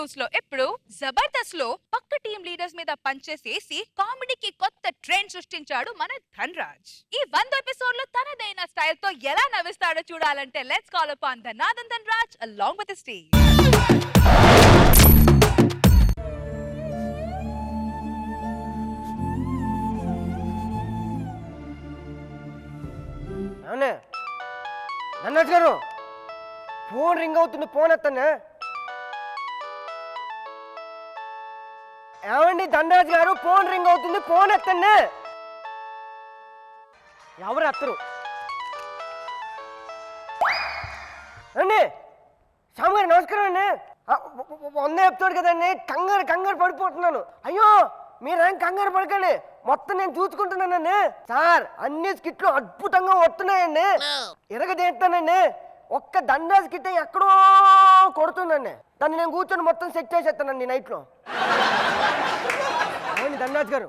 News లో ఎప్పుడు జబర్దస్త్ లో పక్క టీం లీడర్స్ మీద పంచేసేసి కామెడీకి కొత్త ట్రెండ్ సృష్టించాడు మన ధన్రాజ్. ఈ 100 ఎపిసోడ్ లో తనదైన స్టైల్ తో ఎలా నవ్విస్తాడో చూడాలంటే let's call upon ధనాదన్ Dhanraj along with his team. అవునే ధన్రాజ్ గారు, ఫోన్ రింగ్ అవుతుంది, ఫోన్ ఎత్తనే. ఏమండి ధన్రాజ్ గారు, ఫోన్ రింగ్ అవుతుంది, ఫోన్ ఎత్తండి. ఎవరు ఎత్తరు అండి? శ్యామ్ గారు నమస్కారం అండి. 100 ఎపిసోడ్ కదండి, కంగారు పడిపోతున్నాను. అయ్యో మీరేం కంగారు పడకండి, మొత్తం నేను చూసుకుంటున్నానండి. సార్ అన్ని స్కిట్లు అద్భుతంగా వస్తున్నాయండి, ఇరగదీస్తానండి. ఒక్క ధన్రాజ్ స్కిట్ ఎక్కడో కొడుతుందండి, దాన్ని నేను కూర్చొని మొత్తం సెట్ చేసేస్తానండి నైట్లో. అవును ధన్రాజ్ గారు,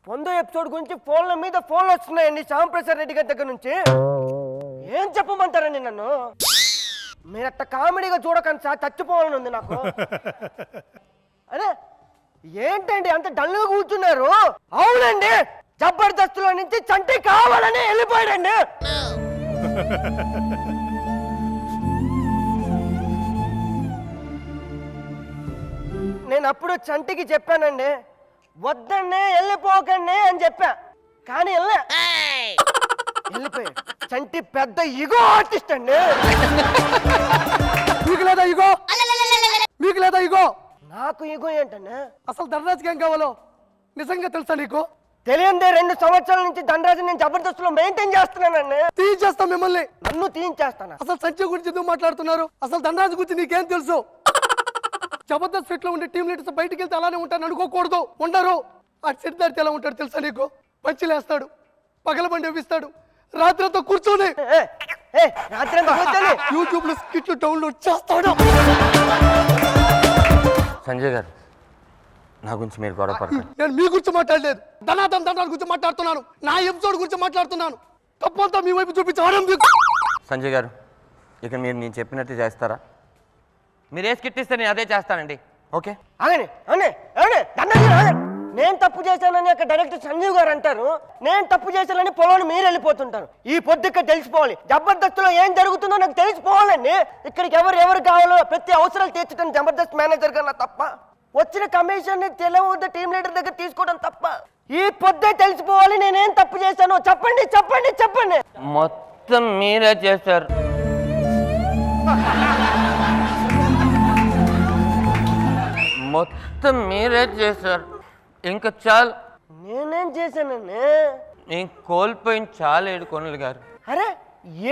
100 ఎపిసోడ్ గురించి ఫోన్ల మీద ఫోన్లు వస్తున్నాయండి శ్యామ్ ప్రసాద్ రెడ్డి గారి దగ్గర నుంచి. ఏం చెప్పమంటారండి నన్ను? మీరు అట్ట కామెడీగా చూడకండి సార్, చచ్చిపోవాలని ఉంది నాకు. అదే ఏంటండి అంత డల్గా కూర్చున్నారు? అవునండి, జబర్దస్త్లో నుంచి చంటి కావాలని వెళ్ళిపోయాడండి. నేను అప్పుడు చంటికి చెప్పానండి, వద్దన్నే వెళ్ళిపోకండి అని చెప్పా, కానీ వెళ్ళిపోయాడు. చంటి పెద్ద ఇగో ఆర్టిస్ట్ అండి. మీకు లేదా ఇగో? మీకు లేదా ఇగో? నాకు ఇగో ఏంటండి? అసలు ధనరాజ్కి ఏం కావాలో నిజంగా తెలుసా నీకు? తెలియందే 2 సంవత్సరాల నుంచి ధనరాజు నేను జబర్దస్త్లో మెయింటైన్ చేస్తున్నానండి. తీయించేస్తా మిమ్మల్ని. నన్ను తీయించేస్తాను. అసలు సంజయ్ గురించి ఎందుకు మాట్లాడుతున్నారు? అసలు ధనరాజు గురించి నీకేం తెలుసు? జబర్దస్త్ ఫిట్ లో ఉండే టీం లీడర్స్ బయటికి వెళ్తే అలానే ఉంటాను అనుకోకూడదు, ఉండరు. ఆ సెట్ దాడితే ఎలా ఉంటాడు తెలుసా నీకు? పంచిలేస్తాడు, పగలబండి ఇస్తాడు, రాత్రితో కూర్చొని యూట్యూబ్ లో స్కిట్లు డౌన్లోడ్ చేస్తాడు. సంజయ్ గారు, నా గురించి మీరు గొడవ పడకండి. నేను మీ గురించి మాట్లాడలేదు, ధనాదన్ ధనాల గురించి మాట్లాడుతున్నాను. నా ఎపిసోడ్ గురించి మాట్లాడుతున్నాను. తప్పంతా మీ వైపు చూపించడం. సంజయ్ గారు, ఇక మీరు నేను చెప్పినట్టు చేస్తారా? మీరు ఏ స్కిట్ ఇస్తే నేను అదే చేస్తానండి. ఓకే అవునే నేను తప్పు చేశానని అక్కడ డైరెక్టర్ సంజీవ్ గారు అంటారు, నేను తప్పు చేశానని పొలం మీరు వెళ్ళిపోతుంటారు. ఈ పొద్దుక్క తెలిసిపోవాలి, జబర్దస్త్లో ఏం జరుగుతుందో నాకు తెలిసిపోవాలండి. ఇక్కడికి ఎవరు కావాలో ప్రతి అవసరాలు తీర్చడం జబర్దస్త్ మేనేజర్ కన్నా తప్ప, వచ్చిన కమిషన్ తెలియవద్ద టీం లీడర్ దగ్గర తీసుకోవడం తప్ప. ఈ పొద్దే తెలిసిపోవాలి నేనేం తప్పు చేశానో. చెప్పండి చెప్పండి చెప్పండి. మొత్తం మీరే చేశారు. మొత్తం మీరే చేశారు. ఇంకా చాలు. నేనేం చేశానండి? నేను కోల్పోయిన చాలా ఏడుకొనలు గారు. అరే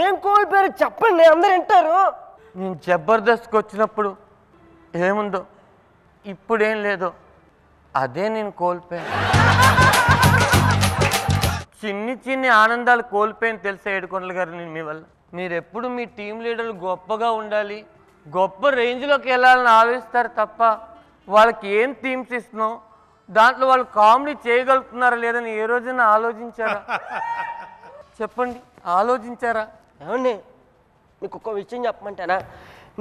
ఏం కోల్పోయారు చెప్పండి, అందరు వింటారు. నేను జబర్దస్త్కి వచ్చినప్పుడు ఏముందో ఇప్పుడేం లేదో అదే నేను కోల్పోయాను. చిన్ని ఆనందాలు కోల్పోయాను తెలుసా ఏడుకొండలు గారు నేను మీ వల్ల. మీరు ఎప్పుడు మీ టీం లీడర్లు గొప్పగా ఉండాలి, గొప్ప రేంజ్లోకి వెళ్ళాలని ఆలోచిస్తారు తప్ప వాళ్ళకి ఏం థీమ్స్ ఇస్తున్నావు, దాంట్లో వాళ్ళు కామెడీ చేయగలుగుతున్నారా లేదని ఏ రోజైనా ఆలోచించారా? చెప్పండి, ఆలోచించారా? ఏమండి మీకు ఒక్క విషయం చెప్పమంటారా?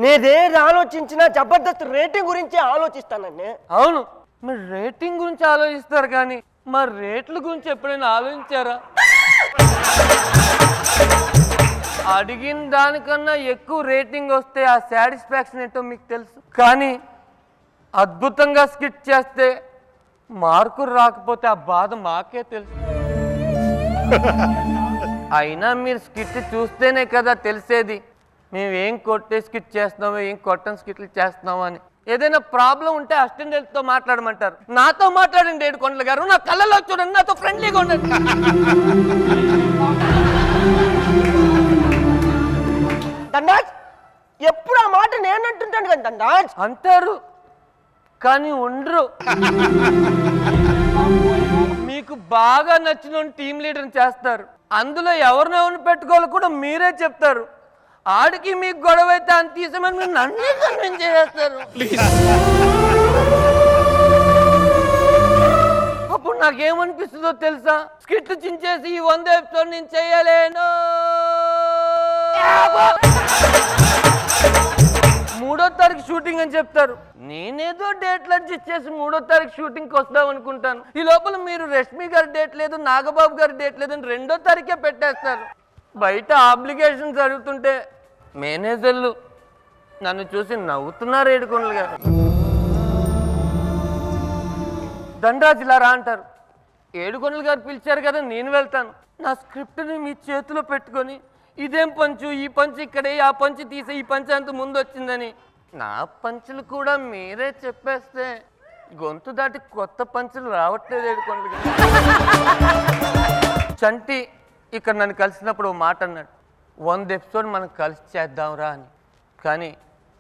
నేనేది ఆలోచించినా జబర్దస్త్ రేటింగ్ గురించి ఆలోచిస్తానండి. అవును, మీరు రేటింగ్ గురించి ఆలోచిస్తారు కానీ మా రేట్ల గురించి ఎప్పుడైనా ఆలోచించారా? అడిగిన దానికన్నా ఎక్కువ రేటింగ్ వస్తే ఆ సాటిస్ఫాక్షన్ ఏంటో మీకు తెలుసు. కానీ అద్భుతంగా స్కిట్ చేస్తే మార్కులు రాకపోతే ఆ బాధ మాకే తెలుసు. అయినా మీరు స్కిట్ చూస్తేనే కదా తెలిసేది మేము ఏం కొట్టే స్కిట్ చేస్తున్నామో ఏం కొట్టని స్కిట్లు చేస్తున్నామో అని. ఏదైనా ప్రాబ్లం ఉంటే అసిస్టెంట్తో మాట్లాడమంటారు, నాతో మాట్లాడండి ఏడుకొండల గారు, నా కళ్ళలో చూడండి, నాతో ఫ్రెండ్లీగా ఉండండి. ధన్రాజ్ ఎప్పుడు ఆ మాట నేను అంటుంటాను కదా ధన్రాజ్. అంటారు కానీ ఉండరు. మీకు బాగా నచ్చిన టీం లీడర్ని చేస్తారు, అందులో ఎవరినెవరిని పెట్టుకోవాలో కూడా మీరే చెప్తారు. ఆడికి మీకు గొడవ అయితే అంత తీసమని మీరు నన్ను కన్విన్స్ చేస్తారు. అప్పుడు నాకేమనిపిస్తుందో తెలుసా? స్కిట్ చించేసి ఈ 100 ఎపిసోడ్ నేను చేయలేను. 3వ తారీఖు షూటింగ్ అని చెప్తారు. నేనేదో డేట్లు అడ్జస్ట్ చేసి 3వ తారీఖు షూటింగ్కి వస్తాం అనుకుంటాను. ఈ లోపల మీరు రష్మి గారి డేట్ లేదు, నాగబాబు గారి డేట్ లేదు అని 2వ తారీఖే పెట్టేస్తారు. బయట ఆబ్లిగేషన్స్ అడుగుతుంటే మేనేజర్లు నన్ను చూసి నవ్వుతున్నారు. ఏడుకొండలు గారు, ధనరాజ్ ఇలా రా అంటారు. ఏడుకొండలు గారు పిలిచారు కదా, నేను వెళ్తాను. నా స్క్రిప్ట్ని మీ చేతిలో పెట్టుకొని ఇదేం పంచు, ఈ పంచు ఇక్కడే, ఆ పంచు తీసే, ఈ పంచు అంత ముందు వచ్చిందని నా పంచులు కూడా మీరే చెప్పేస్తే గొంతు దాటి కొత్త పంచులు రావట్లేదు. ఏడుకొండలు గారు, చంటి ఇక్కడ నన్ను కలిసినప్పుడు ఓ మాట అన్నాడు, 100 ఎపిసోడ్ మనం కలిసి చేద్దాంరా అని. కానీ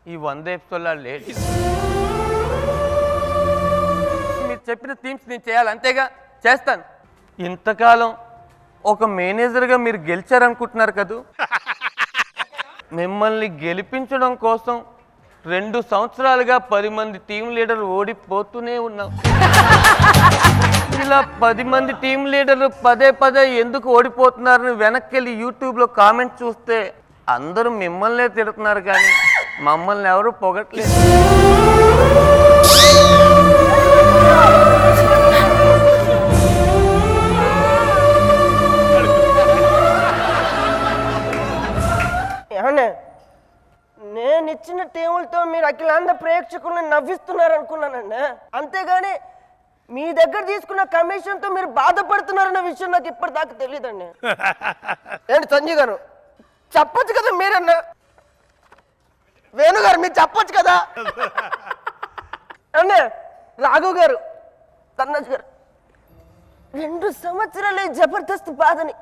ఈ 100 ఎపిసోడ్లా లేట్. మీరు చెప్పిన థీమ్స్ నేను చేయాలి, అంతేగా చేస్తాను. ఇంతకాలం ఒక మేనేజర్గా మీరు గెలిచారనుకుంటున్నారు కదూ, మిమ్మల్ని గెలిపించడం కోసం 2 సంవత్సరాలుగా 10 మంది టీం లీడర్లు ఓడిపోతూనే ఉన్నాం. ఇలా 10 మంది టీం లీడర్లు పదే ఎందుకు ఓడిపోతున్నారని వెనక్కి వెళ్ళి యూట్యూబ్లో కామెంట్ చూస్తే అందరూ మిమ్మల్నే తిడుతున్నారు, కానీ మమ్మల్ని ఎవరు పొగట్లేదు. నేను ఇచ్చిన టీములతో మీరు అఖిలాంధ్ర ప్రేక్షకులను నవ్విస్తున్నారు అనుకున్నానండి, అంతేగాని మీ దగ్గర తీసుకున్న కమిషన్తో మీరు బాధపడుతున్నారన్న విషయం నాకు ఇప్పటిదాకా తెలియదండి. ఏంటి సంజయ్ గారు చెప్పొచ్చు కదా, మీరన్నా వేణు గారు మీరు చెప్పొచ్చు కదా అండి. రాఘవ్ గారు, ధనరాజ్ గారు 2 సంవత్సరాలు జబర్దస్త్ బాధని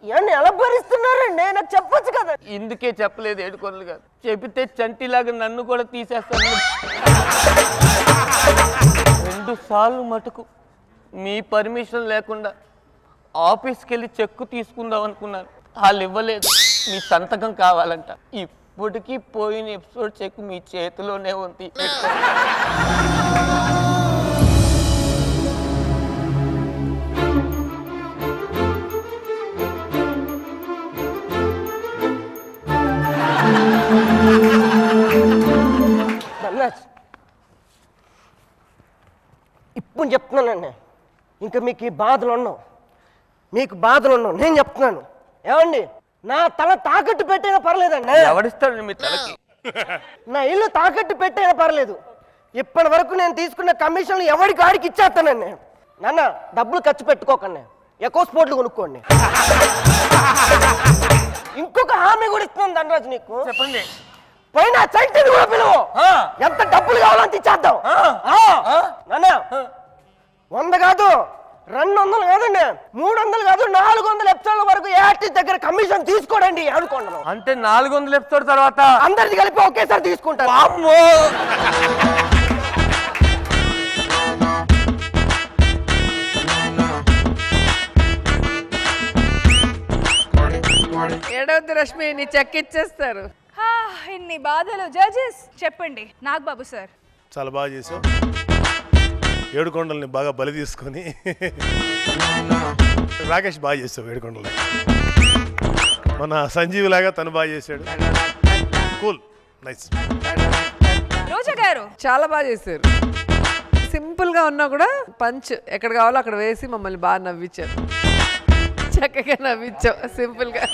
ఇవన్నీ ఎలా భరిస్తున్నారండి, నాకు చెప్పొచ్చు కదా. ఇందుకే చెప్పలేదు ఏడుకొండలు గారు, చెబితే చంటిలాగా నన్ను కూడా తీసేస్తాను. 2 సార్లు మటుకు మీ పర్మిషన్ లేకుండా ఆఫీస్కి వెళ్ళి చెక్కు తీసుకుందాం అనుకున్నాను, వాళ్ళు ఇవ్వలేదు. మీ సంతకం కావాలంట. ఇప్పటికీ పోయిన ఎపిసోడ్ చెక్ మీ చేతిలోనే ఉంది. ఇప్పుడు చెప్తున్నానండి, ఇంకా మీకు ఈ బాధలు ఉన్నావు, నేను చెప్తున్నాను. ఏమండి, నా తల తాకట్టు పెట్టైనా పర్లేదండి. ఎవడిస్తాడు మీ తలకి? నా ఇల్లు తాకట్టు పెట్టైనా పర్లేదు. ఇప్పటి వరకు నేను తీసుకున్న కమిషన్లు ఎవరికి ఆడికి ఇచ్చేస్తానండి. నాన్న డబ్బులు ఖర్చు పెట్టుకోకండి, ఎక్కువ స్పోర్ట్లు కొనుక్కోండి. ఇంకొక హామీ కూడా ఇస్తున్నాను ధనరాజు నీకు. చెప్పండి. పైన చైతన్య కూడా పిలువు, ఎంత డబ్బులు కావాలో అంత ఇచ్చేద్దాం. నాన్న 100 కాదు, 200 కాదండి, 300 కాదు, 400 ఎపిసోడ్ల వరకు ఏఆర్టీ దగ్గర కమిషన్ తీసుకోడండి. అనుకోండి, అంటే 400 ఎపిసోడ్ తర్వాత అందరిది కలిపి ఒకేసారి తీసుకుంటారు. ఏడవద్దు రష్మి, నీ చెక్ ఇచ్చేస్తారు. ఇన్ని బాధలు. జడ్జెస్ చెప్పండి. నాగబాబు సార్ చాలా బాగా చేసావు. ఏడుకొండల్ని బాగా బలి తీసుకొని రాకేష్ బాగా చేసావు. ఏడుకొండలు మన సంజీవ్ లాగా తను బాగా చేశాడు. Cool, nice. రోజా గారు చాలా బాగా చేశారు. సింపుల్ గా ఉన్నా కూడా పంచ్ ఎక్కడ కావాలో అక్కడ వేసి మమ్మల్ని బాగా నవ్వించారు. చక్కగా నవ్వించావు సింపుల్ గా.